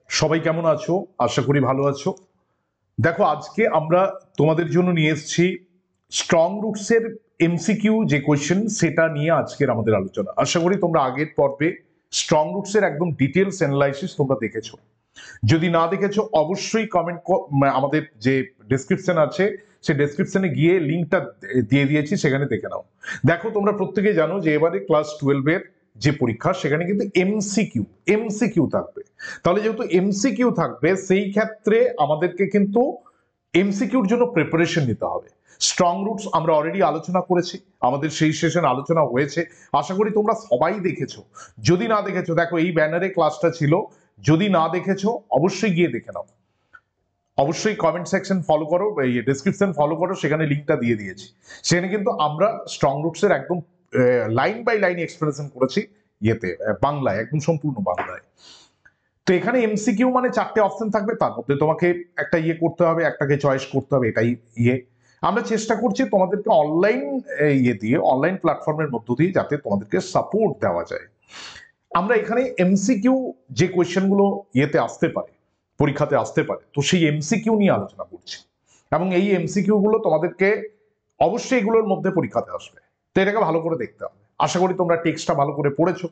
সবাই কেমন আছো? আশা করি ভালো আছো। দেখো, আজকে আমরা তোমাদের জন্য নিয়ে এসেছি স্ট্রং রুটসের এমসিকিউ যে কোয়েশ্চেন, সেটা নিয়ে আজকের আমাদের আলোচনা। আশা করি তোমরা আগের পর্বে স্ট্রং রুটসের একদম ডিটেলস অ্যানালাইসিস তোমরা দেখেছো। যদি না দেখেছো অবশ্যই কমেন্ট, আমাদের যে ডেসক্রিপশন আছে সেই ডেসক্রিপশনে গিয়ে লিঙ্কটা দিয়ে দিয়েছি, সেখানে দেখে নাও। দেখো, তোমরা প্রত্যেকেই জানো যে এবারে ক্লাস 12 এর যে পরীক্ষা সেখানে কিন্তু এমসিকিউ থাকবে। তাহলে যেহেতু এমসিকিউ থাকবে, সেই ক্ষেত্রে আমাদেরকে কিন্তু এমসিকিউর জন্য প্রিপারেশন নিতে হবে। স্ট্রং রুটস আমরা অলরেডি আলোচনা করেছি, আমাদের সেই সেশন আলোচনা হয়েছে। আশা করি তোমরা সবাই দেখেছো। যদি না দেখেছো, দেখো এই ব্যানারে ক্লাসটা ছিল, যদি না দেখেছো অবশ্যই গিয়ে দেখে নাও। অবশ্যই কমেন্ট সেকশন ফলো করো, এই ডেসক্রিপশন ফলো করো, সেখানে লিঙ্কটা দিয়ে দিয়েছি। সেখানে কিন্তু আমরা স্ট্রং রুটসের একদম লাইন বাই লাইন এক্সপ্লেনেশন করেছি, বাংলায়, একদম সম্পূর্ণ বাংলায়। তো এখানে এমসিকিউ মানে 4টে অপশন থাকবে, তার মধ্যে তোমাকে একটা করতে হবে, একটাকে চয়েস করতে হবে, এটাই আমরা চেষ্টা করছি তোমাদেরকে অনলাইন অনলাইন প্ল্যাটফর্মের মধ্য দিয়ে যাতে তোমাদেরকে সাপোর্ট দেওয়া যায়। আমরা এখানে এমসিকিউ যে কোয়েশ্চেনগুলো আসতে পারে, পরীক্ষাতে আসতে পারে, তো সেই এমসিকিউ নিয়ে আলোচনা করছি। এবং এই এমসিকিউ গুলো তোমাদেরকে অবশ্যই এগুলোর মধ্যে পরীক্ষাতে আসবে, তো এটাকে ভালো করে দেখতে হবে। আশা করি তোমরা টেক্সটটা ভালো করে পড়েছো,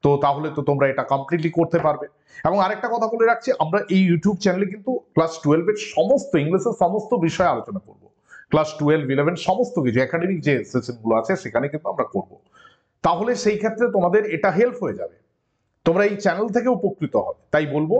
তো তাহলে তো তোমরা এটা কমপ্লিটলি করতে পারবে। এবং আরেকটা কথা বলে রাখছি, আমরা এই ইউটিউব চ্যানেলে কিন্তু ক্লাস 12 এর সমস্ত ইংলিশের সমস্ত বিষয়ে আলোচনা করব। ক্লাস 12, 11 সমস্ত কিছু একাডেমিক যে সেশনগুলো আছে সেখানে কিন্তু আমরা করব। তাহলে সেই ক্ষেত্রে তোমাদের এটা হেল্প হয়ে যাবে, তোমরা এই চ্যানেল থেকে উপকৃত হবে। তাই বলবো,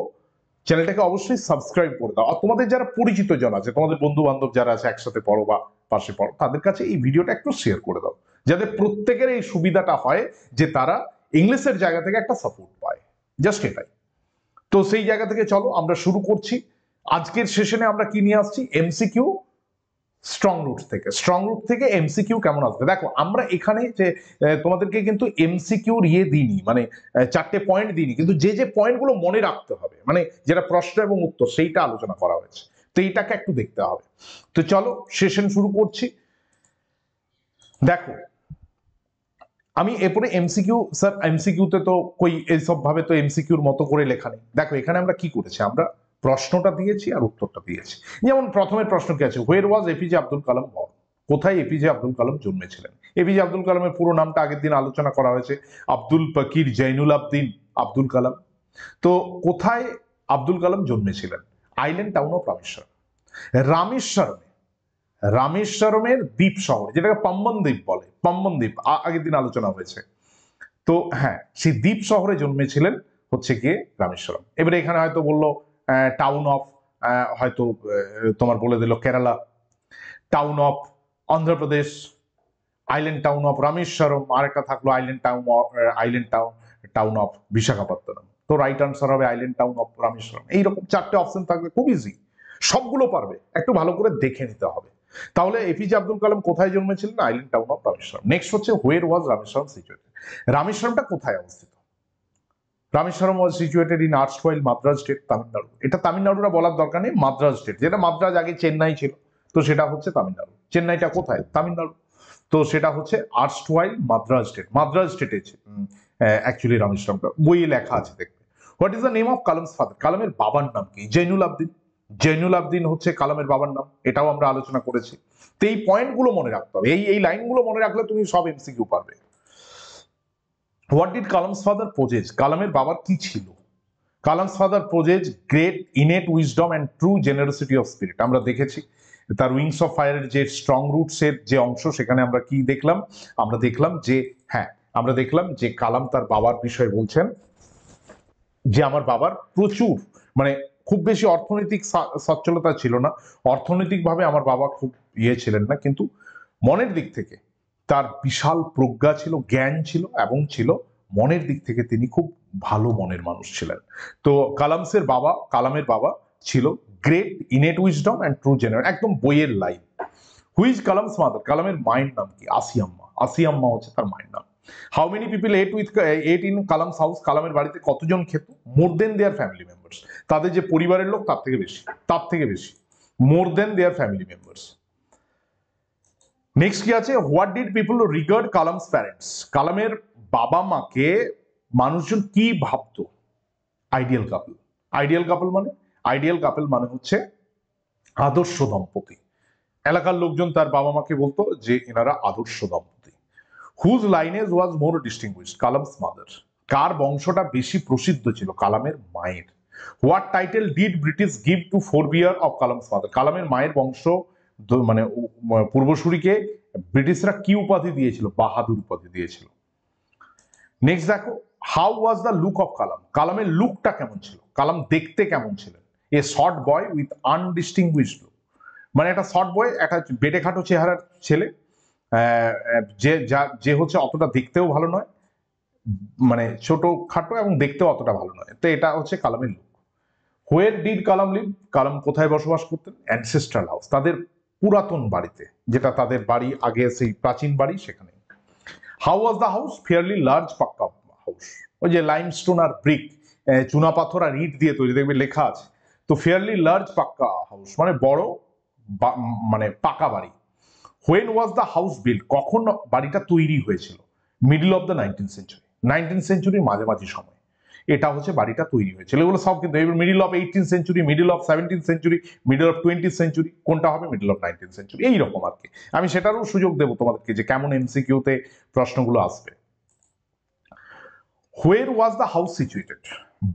চ্যানেলটাকে অবশ্যই সাবস্ক্রাইব করে দাও। আর তোমাদের যারা পরিচিত জন আছে, তোমাদের বন্ধু বান্ধব যারা আছে, একসাথে পড়ো বা পাশে পড়ো, তাদের কাছে এই ভিডিওটা একটু শেয়ার করে দাও, যাতে প্রত্যেকের এই সুবিধাটা হয় যে তারা ইংলিশের জায়গা থেকে একটা সাপোর্ট পায়। জাস্ট এটাই। তো সেই জায়গা থেকে চলো আমরা শুরু করছি। আজকের সেশনে আমরা কি নিয়ে আসছি? এমসিকিউ স্ট্রং রুট থেকে এমসিকিউ কেমন আসবে। দেখো, আমরা এখানে যে তোমাদেরকে কিন্তু এমসিকিউ দিইনি, মানে 4টে পয়েন্ট দিইনি, কিন্তু যে যে পয়েন্টগুলো মনে রাখতে হবে, মানে যেটা প্রশ্ন এবং উত্তর, সেইটা আলোচনা করা হয়েছে। তো এইটাকে একটু দেখতে হবে। তো চলো সেশন শুরু করছি। দেখো, আমি এরপরে এমসিকিউ, স্যার এমসিকিউতে তো কই এইসব ভাবে তো এমসিকিউর মতো করে লেখা নেই। দেখো, এখানে আমরা কি করেছি, আমরা প্রশ্নটা দিয়েছি আর উত্তরটা দিয়েছি। যেমন প্রথমের প্রশ্ন কি আছে, হোয়ার ওয়াজ এপিজে আব্দুল কালাম বর্ন? কোথায় এপিজে আব্দুল কালাম জন্মেছিলেন? এপিজে আব্দুল কালামের পুরো নামটা আগের দিন আলোচনা করা হয়েছে, আব্দুল ফকির জৈনুল আবদিন আব্দুল কালাম। তো কোথায় আব্দুল কালাম জন্মেছিলেন? Island town of Rameshwar. রামেশ্বরমে, রামেশ্বরমের দ্বীপ শহর, যেটাকে পাম্বন দ্বীপ বলে, পাম্বন দ্বীপ আগের দিন আলোচনা হয়েছে। তো হ্যাঁ, সেই দ্বীপ শহরে জন্মেছিলেন হচ্ছে গিয়ে রামেশ্বরম। এবারে এখানে হয়তো বললো টাউন অফ, হয়তো তোমার বলে দিল Kerala, town of Andhra Pradesh, island town of Rameswaram, আরেকটা থাকলো আইল্যান্ড টাউন অফ বিশাখাপত্তনম। তো রাইট আনসার হবে আইল্যান্ড টাউন অফ রামেশ্বরম। এইরকম 4টে অপশন থাকবে, খুব ইজি, সবগুলো পারবে, একটু ভালো করে দেখে নিতে হবে। তাহলে এপিজে আব্দুল কালাম কোথায় জন্মেছিলেন? Island town of Rameswaram. Next হচ্ছে হোয়ার ওয়াজ রামেশ্বরম সিচুয়েটেড? রামেশ্বরমটা কোথায় অবস্থিত? Rameswaram was situated in erstwhile Madras state, Tamil Nadu. এটা তামিলনাড়ুটা বলার দরকার নেই, মাদ্রাজ স্টেট, যেটা মাদ্রাজ আগে চেন্নাই ছিল, তো সেটা হচ্ছে তামিলনাড়ু। চেন্নাইটা কোথায়? তামিলনাড়ু। তো সেটা হচ্ছে আর্টসওয়াইল মাদ্রাজ স্টেটে অ্যাকচুয়ালি রামেশ্বরমটা, বইয়ে লেখা আছে, দেখবে। What is the name of Kalam's father? কালামের বাবার নাম কি? জৈনুল আবদিন। জৈনুল আবদিন হচ্ছে কালামের বাবার নাম, এটাও আমরা আলোচনা করেছি। তো এই পয়েন্টগুলো মনে রাখতে হবে, এই লাইনগুলো মনে রাখলে তুমি সব এমসিকিউ পারবে। What did Kalam's father possess? কালামের বাবার কি ছিল? Kalam's father possess great innate wisdom and true generosity of spirit. আমরা দেখেছি তার উইংস অফ ফায়ারের যে স্ট্রং রুটসের যে অংশ, সেখানে আমরা কি দেখলাম? আমরা দেখলাম যে, হ্যাঁ, আমরা দেখলাম যে কালাম তার বাবার বিষয়ে বলছেন যে আমার বাবার প্রচুর, মানে খুব বেশি অর্থনৈতিক সচ্ছলতা ছিল না, অর্থনৈতিকভাবে আমার বাবা খুব ছিলেন না, কিন্তু মনের দিক থেকে তার বিশাল প্রজ্ঞা ছিল, জ্ঞান ছিল, এবং ছিল মনের দিক থেকে তিনি খুব ভালো মনের মানুষ ছিলেন। তো কালামের বাবা ছিল great innate wisdom and true general, একদম বইয়ের লাইন। Who's Kalam's mother? কালামের মায়ের নাম কি? আসিয়াম্মা। আসিয়াম্মা হচ্ছে তার মায়ের নাম। How many people at in Kalam's house? কালামের বাড়িতে কতজন খেত? মোর দেন দেয়ার ফ্যামিলি মেম্বার্স। তাদের যে পরিবারের লোক তার থেকে বেশি, মোর দেন দেয়ার ফ্যামিলি মেম্বার্স। নেক্সট কি আছে? What did people regard Kalam's parents? কালামের বাবা মাকে মানুষজন কি ভাবতো? আইডিয়াল কাপল। আইডিয়াল কাপল মানে, আইডিয়াল কাপল মানে হচ্ছে আদর্শ দম্পতি। এলাকার লোকজন তার বাবা মাকে বলতো যে এনারা আদর্শ দম্পতি। Whose lineage was more distinguished, Kalam's mother. কার বংশটা বেশি প্রসিদ্ধ ছিল? কালামের মায়ের। What title did British give to forebear of Kalam's mother? কালামের মায়ের বংশ মানে পূর্বসূরিকে ব্রিটিশরা কি উপাধি দিয়েছিল? বাহাদুর উপাধি দিয়েছিল। নেক্সট দেখো, how was the look of Kalam? কালামের লুকটা কেমন ছিল? কালাম দেখতে কেমন ছিলেন? A short boy with undistinguished look, মানে একটা শর্ট বয়, একটা বেটে খাটো চেহারার ছেলে, যে হচ্ছে অতটা দেখতেও ভালো নয়, মানে ছোট খাটো এবং দেখতেও অতটা ভালো নয়। তো এটা হচ্ছে কালামের look. Where did Kalam live? Kalam কোথায় বসবাস করতেন? অ্যানসেস্ট্রাল হাউস, তাদের পুরাতন বাড়িতে, যেটা তাদের বাড়ি আগে সেই প্রাচীন বাড়ি, সেখানে। How was the house? Fairly large পাক্কা হাউস। ওই যে লাইমস্টোন আর ব্রিক, চুনা পাথর আর ইট দিয়ে তৈরি, দেখবে লেখা আছে। তো ফেয়ারলি লার্জ পাক্কা হাউস মানে বড় মানে পাকা বাড়ি। When was the house build? কখন বাড়িটা তৈরি হয়েছিল? Middle of the 19th century, 19th সেঞ্চুরির মাঝামাঝি সময় এটা হচ্ছে বাড়িটা তৈরি হয়েছিল। এগুলো সব কিন্তু এবার middle of 18th century, middle of 17th century, middle of 20th century, কোনটা হবে? মিডল অফ 19th সেঞ্চুরি, এইরকম আর কি। আমি সেটারও সুযোগ দেবো তোমাদেরকে যে কেমন এমসিকিউতে প্রশ্নগুলো আসবে। হোয়ার ওয়াজ দ্য হাউস সিচুয়েটেড?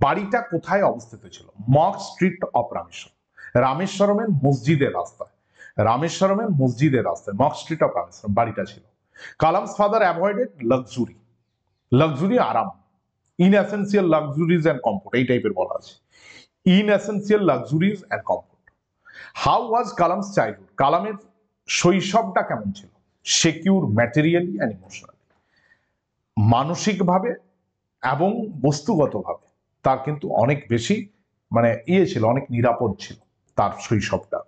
বাড়িটা কোথায় অবস্থিত ছিল? মস্ক স্ট্রিট অফ রামেশ্বরম, রামেশ্বরমের মসজিদের রাস্তায়, রামেশ্বরমের মসজিদের রাস্তায় মস্ক স্ট্রিট অফ রামেশ্বরম বাড়িটা ছিল। Kalam's father avoided luxury, luxury আরাম, ইনএসেন্সিয়াল লাক্সুরিজ অ্যান্ড কমফোর্ট, এই টাইপের বলা আছে, inessential luxuries and comfort. How was Kalam's childhood? কালামের শৈশবটা কেমন ছিল? সেকিউর ম্যাটেরিয়ালি অ্যান্ড ইমোশনালি, মানসিকভাবে এবং বস্তুগতভাবে তার কিন্তু অনেক বেশি মানে ছিল, অনেক নিরাপদ ছিল তার শৈশবটা।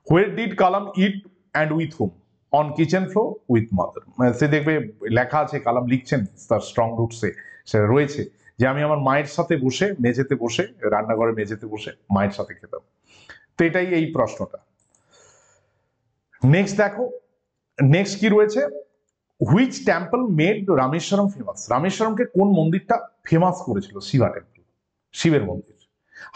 Where did Kalam eat and with whom? On kitchen floor with mother. সে দেখবে লেখা আছে, কালাম লিখছেন তার স্ট্রং রুটসে সেটা রয়েছে যে আমি আমার মায়ের সাথে বসে মেঝেতে বসে, রান্নাঘরে মেঝেতে বসে মায়ের সাথে খেতাম। তো এটাই এই প্রশ্নটা। নেক্সট দেখো, নেক্সট কি রয়েছে? Which temple made Rameswaram famous? রামেশ্বরমকে কোন মন্দিরটা ফেমাস করেছিল? শিবা টেম্পল, শিবের মন্দির।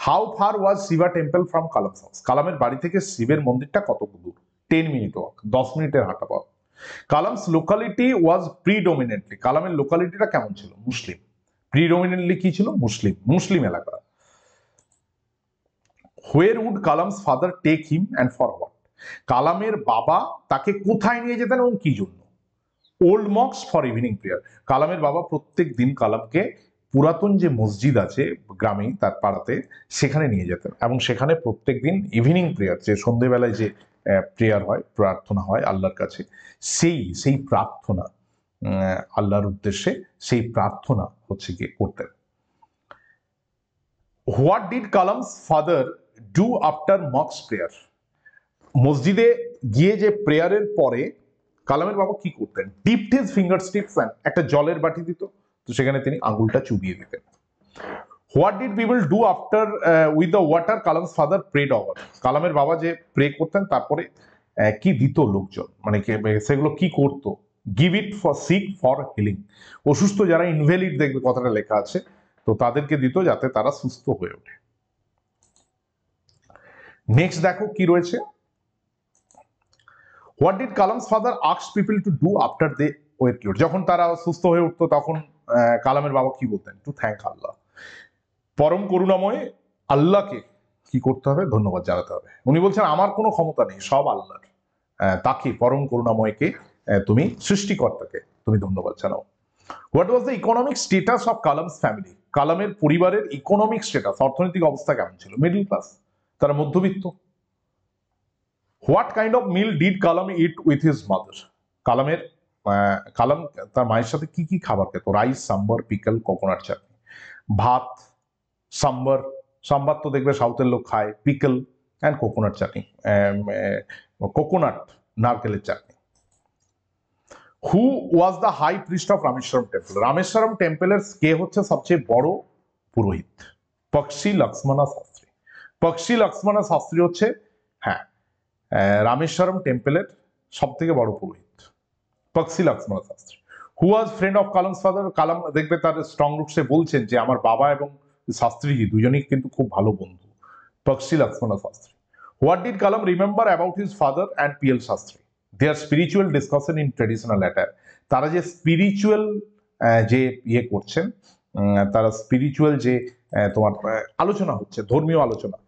How far was Shiva temple from Kalam's house? কালামের বাড়ি থেকে শিবের মন্দিরটা কত দূর? 10 মিনিট ওয়াক, 10 মিনিটের হাঁটা পথ। কালামস লোকালিটি ওয়াজ প্রিডোমিনেন্টলি, কালামের লোকালিটিটা কেমন ছিল? মুসলিম। প্রিডোমিনেন্টলি কি ছিল? মুসলিম, মুসলিম এলাকা। Where would Kalam's father take him and for what? কালামের বাবা তাকে কোথায় নিয়ে যেতেন এবং কি জন্য? ওল্ড মক্স ফর ইভিনিং প্রেয়ার। কালামের বাবা প্রত্যেক দিন কালামকে পুরাতন যে মসজিদ আছে গ্রামে, তার পাড়াতে, সেখানে নিয়ে যেতেন এবং সেখানে প্রত্যেক দিন ইভিনিং প্রেয়ার, যে সন্ধ্যেবেলায় যে প্রেয়ার হয়, প্রার্থনা হয় আল্লাহর কাছে, সেই প্রার্থনা আল্লাহর উদ্দেশ্যে, সেই প্রার্থনা হচ্ছে গিয়ে করতেন। What did Kalam's father do after Mox prayer? মসজিদে গিয়ে যে প্রেয়ারের পরে কালামের বাবা কি করতেন? ডিপড হিজ ফিঙ্গার স্টিপস, একটা জলের বাটি দিত, তো সেখানে তিনি আঙ্গুলটা চুবিয়ে দিতেন। What did people do after with the water Kalam's father prayed over? কালামের বাবা যে প্রে করতেন তারপরে কি দিত লোকজন, মানে সেগুলো কি করতো? Give it for sick for healing, অসুস্থ যারা, ইনভ্যালিড দেখবে কথাটা লেখা আছে, তো তাদেরকে দিত যাতে তারা সুস্থ হয়ে ওঠে। নেক্সট দেখো কি রয়েছে? What did Kalam's father ask people to do after they were cured? যখন তারা সুস্থ হয়ে উঠতো তখন কালামের বাবা কি বলতেন? টু থ্যাংক আল্লাহ, পরম করুণাময় আল্লাহকে কি করতে হবে? ধন্যবাদ জানাতে হবে। উনি বলছেন আমার কোনো ক্ষমতা নেই, সব আল্লাহর, তাকে পরম করুণাময়কে, তুমি সৃষ্টিকর্তাকে তুমি ধন্যবাদ জানাও। What was the economic status of Kalam's family? কালামের পরিবারের ইকোনমিক স্টেটাস, অর্থনৈতিক অবস্থা কেমন ছিল? মিডল ক্লাস, তারা মধ্যবিত্ত। What kind of meal did Kalam eat with his mother? কালামের কালাম তার মায়ের সাথে কি কি খাবার খেত? Rice, sambar, pickle, coconut chutney. ভাত, সাম্বার, সাম্বার তো দেখবে সাউথের লোক খায়, pickle and coconut chutney, coconut নারকেলের চাটনি। Who was the high priest of Rameswaram temple? Rameswaram টেম্পলের কে হচ্ছে সবচেয়ে বড় পুরোহিত? পক্ষী লক্ষ্মণা শাস্ত্রী। পক্ষী লক্ষ্মণা শাস্ত্রী হচ্ছে, হ্যাঁ, রামেশ্বরম টেম্পলের সব থেকে বড় পুরোহিত পক্ষী লক্ষ্মণ শাস্ত্রী। হু ওয়াজ ফ্রেন্ড অফ কালামস ফাদার? কালাম দেখবে তার স্ট্রং রুটসে বলছেন যে আমার বাবা এবং শাস্ত্রীজি দুজনেই কিন্তু খুব ভালো বন্ধু, Pakshi Lakshmana Sastri. What did Kalam remember about his father and PL Sastri? Their spiritual discussion in traditional attire. তারা যে স্পিরিচুয়াল যে ইয়ে করছেন, তারা স্পিরিচুয়াল যে তোমার আলোচনা হচ্ছে, ধর্মীয় আলোচনা,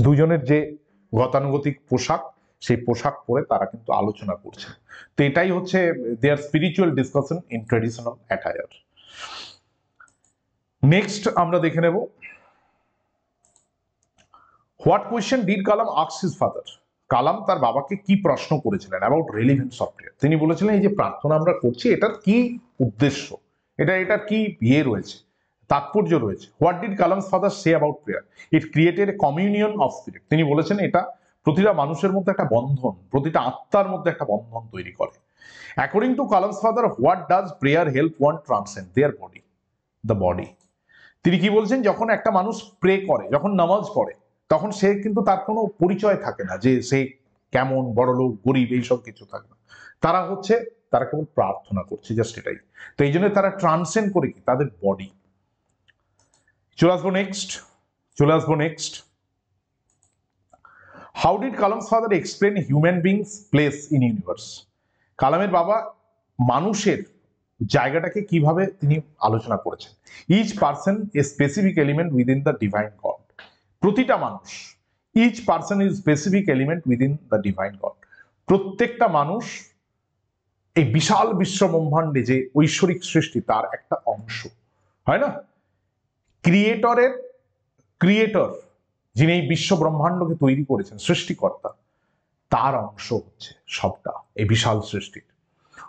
দুজনের যে গতানুগতিক পোশাক, সেই পোশাক পরে তারা কিন্তু আলোচনা করছে। তো এটাই হচ্ছে their spiritual discussion in traditional attire. Next আমরা দেখে নেব, what question did Kalam ask his father? Kalam তার বাবাকে কি প্রশ্ন করেছিলেন অ্যাবাউট রিলিভেন্ট সফটওয়্যার? তিনি বলেছিলেন এই যে প্রার্থনা আমরা করছি এটার কি উদ্দেশ্য, এটার কি ইয়ে রয়েছে, তাৎপর্য রয়েছে। What did Kalam's father say about prayer? It created A communion of spirit. তিনি বলেছেন এটা প্রতিটা মানুষের মধ্যে একটা বন্ধন, প্রতিটা আত্মার মধ্যে একটা বন্ধন তৈরি করে। According to Kalam's father, what does prayer help one transcend there body, the body? তিনি কি বলছেন, যখন একটা মানুষ প্রে করে, যখন নামাজ পড়ে, তখন সে কিন্তু তার কোনো পরিচয় থাকে না যে সে কেমন, বড়লোক গরিব এইসব কিছু থাকে না। তারা কেবল প্রার্থনা করছে, জাস্ট এটাই। তো এই জন্য তারা ট্রান্সেন্ড করে কি তাদের বডি। চলে আসবো next. How did Kalam's father explain human beings place in universe? কালামের বাবা মানুষের জায়গাটাকে কিভাবে তিনি আলোচনা করেছেন। Each person a specific element within the divine God. প্রতিটা মানুষ, each person is specific element within the divine God. প্রত্যেকটা মানুষ এই বিশাল বিশ্ব ব্রহ্মাণ্ডে যে ঐশ্বরিক সৃষ্টি তার একটা অংশ, হয় না? ক্রিয়েটর যিনি এই বিশ্ব ব্রহ্মাণ্ডকে তৈরি করেছেন, সৃষ্টিকর্তা, তার অংশ হচ্ছে সবটা এই বিশাল সৃষ্টির।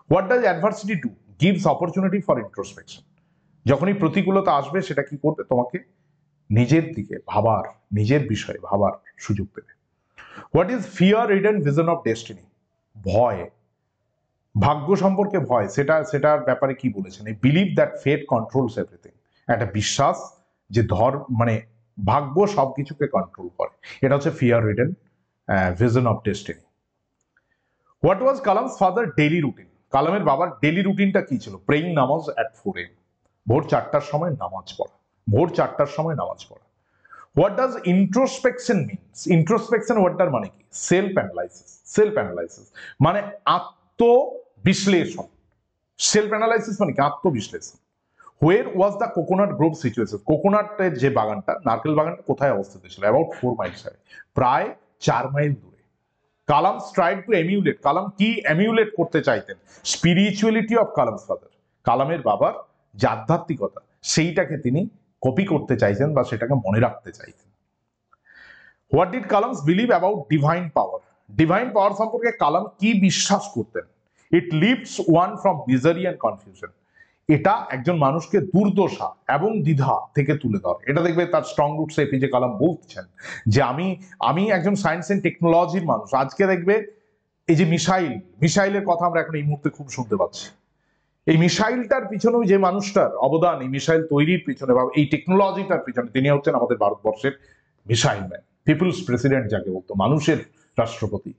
What does adversity do? Gives opportunity for introspection. যখনই প্রতিকূলতা আসবে সেটা কি করবে, তোমাকে নিজের দিকে ভাবার, নিজের বিষয়ে ভাবার সুযোগ দেবে। What is fear ridden vision of destiny? ভয়, ভাগ্য সম্পর্কে ভয়, সেটার ব্যাপারে কি বলেছেন? এই believe that fate controls everything. একটা বিশ্বাস যে ভাগ্য সবকিছুকে কন্ট্রোল করে, এটা হচ্ছে fear ridden vision of destiny. What was Kalam's father daily routine? কালামের বাবার ডেইলি রুটিনটা কি ছিল? প্রেইং নামাজ অ্যাট 4 AM, ভোর 4টার সময় নামাজ পড়া, ভোর 4টার সময় নামাজ পড়া। What does introspection means? Introspection ওয়ার্ডটার মানে কি? সেলফ অ্যানালাইসিস মানে আত্মবিশ্লেষণ। সেলফ অ্যানালাইসিস মানে কি? আত্মবিশ্লেষণ। Where was the coconut grove situation? কোকোনাটের যে বাগানটা, নারকেল বাগানটা কোথায় অবস্থিত ছিল? অ্যাবাউট 4 miles away, প্রায় 4 মাইল দূরে। কালাম ট্রাইড টু এমিউলেট, কালাম কি এমিউলেট করতে চাইতেন? স্পিরিচুয়ালিটি অফ কালামস ফাদার, কালামের বাবার যে আধ্যাত্মিকতা সেইটাকে তিনি কপি করতে চাইছেন বা সেটাকে মনে রাখতে চাইছেন। What did Kalam's believe about divine power? Divine power সম্পর্কে কালাম কি বিশ্বাস করতেন? It lifts one from misery and confusion. এটা একজন মানুষকে দুর্দশা এবং দ্বিধা থেকে তুলে ধরে। এটা দেখবে তার স্ট্রং রুটস এপিজে কালাম বলছেন যে আমি একজন সায়েন্স এন্ড টেকনোলজির মানুষ। আজকে দেখবে এই যে মিসাইলের কথা আমরা এখন এই মুহূর্তে খুব শুনতে পাচ্ছি, এই মিসাইলটার পিছনেও যে মানুষটার অবদান, এই মিসাইল তৈরির পিছনে বা এই টেকনোলজিটার পিছনে, তিনি হচ্ছেন আমাদের ভারতবর্ষের মিসাইল ম্যান, পিপুলস প্রেসিডেন্ট যাকে বলতো, মানুষের রাষ্ট্রপতি,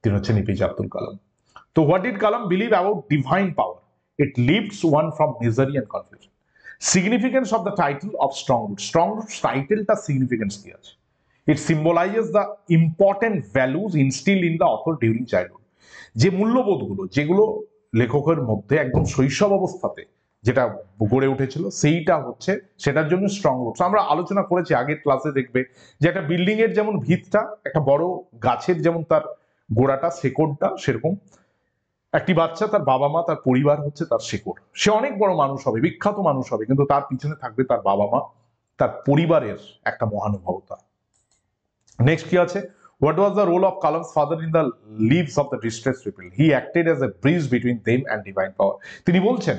তিনি হচ্ছেন এপিজে আব্দুল কালাম। তো what did Kalam believe about divine power? It lifts one from misery and confusion. Significance of the title of Strong Roots. Strong Roots title ta significance ki ache? It symbolizes the important values instilled in the author during childhood. যে মূল্যবোধগুলো যেগুলো লেখকের মধ্যে একদম শৈশব অবস্থাতে যেটা গড়ে উঠেছিল, সেইটা হচ্ছে, সেটার জন্য স্ট্রং রুটস। আমরা আলোচনা করেছি আগের ক্লাসে, দেখবে যে একটা বিল্ডিং এর যেমন ভিতটা, একটা বড় গাছের যেমন তার গোড়াটা, শেকড়টা, সেরকম একটি বাচ্চা, তার বাবা মা, তার পরিবার হচ্ছে তার শেকড়। সে অনেক বড় মানুষ হবে, বিখ্যাত মানুষ হবে, কিন্তু তার পিছনে থাকবে তার বাবা মা, তার পরিবারের একটা মহানুভবতা। নেক্সট কি আছে? What was the role of Kalam's father in the lives of the distressed people? He acted as a bridge between them and divine power. তিনি বলছেন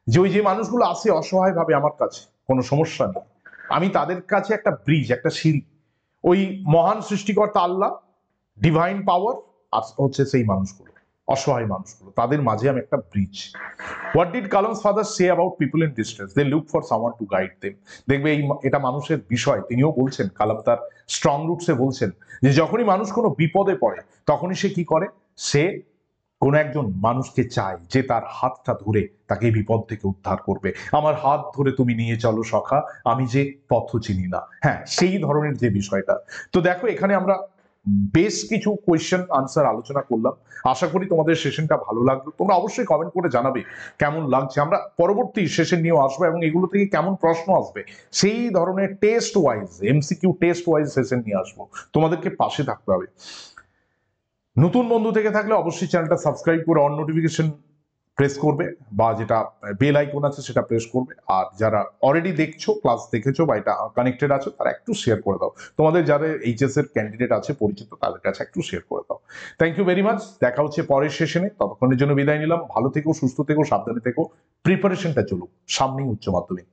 যে ওই যে মানুষগুলো আসে অসহায় ভাবে আমার কাছে, কোনো সমস্যা নেই, আমি তাদের কাছে একটা ব্রিজ, একটা সিঁড়ি, ওই মহান সৃষ্টিকর্তা আল্লাহ, ডিভাইন পাওয়ার, আর হচ্ছে সেই মানুষগুলো, অসহায় মানুষগুলো, তাদের মাঝে আমি একটা bridge. What did Kalam's father say about people in distress? They look for someone to guide them. দেখবে এটা মানুষের বিষয়, তিনিও বলছেন, কালাম তার স্ট্রং রুটসে বলছেন যে যখনই মানুষ কোনো বিপদে পড়ে তখনই সে কি করে? সে কোন একজন মানুষকে চায় যে তার হাতটা ধরে তাকে এই বিপদ থেকে উদ্ধার করবে। আমার হাত ধরে তুমি নিয়ে চলো সখা, আমি যে পথ চিনি না। হ্যাঁ, সেই ধরনের যে বিষয়টা। তো দেখো, এখানে আমরা বেশ কিছু কোয়েশ্চেন আনসার আলোচনা করলাম। আশা করি তোমাদের সেশনটা ভালো লাগলো। তোমরা অবশ্যই কমেন্ট করে জানাবে কেমন লাগছে। আমরা পরবর্তী সেশন নিয়েও আসবো এবং এগুলো থেকে কেমন প্রশ্ন আসবে সেই ধরনের taste wise, MCQ taste wise session নিয়ে আসবো। তোমাদেরকে পাশে থাকতে হবে। নতুন বন্ধু থেকে থাকলে অবশ্যই চ্যানেলটা সাবস্ক্রাইব করে অন নোটিফিকেশন প্রেস করবে, বা যেটা বেল আইকন আছে সেটা প্রেস করবে। আর যারা অলরেডি দেখছো, ক্লাস দেখেছো বা এটা কানেক্টেড আছো, তারা একটু শেয়ার করে দাও। তোমাদের যাদের এইচএস এর ক্যান্ডিডেট আছে পরিচিত, তাদের কাছে একটু শেয়ার করে দাও। Thank you very much. দেখা হচ্ছে পরের সেশনে। ততক্ষণের জন্য বিদায় নিলাম। ভালো থেকো, সুস্থ থেকো, সাবধানে থেকো। প্রিপারেশনটা চলুক, সামনেই উচ্চ মাধ্যমিক।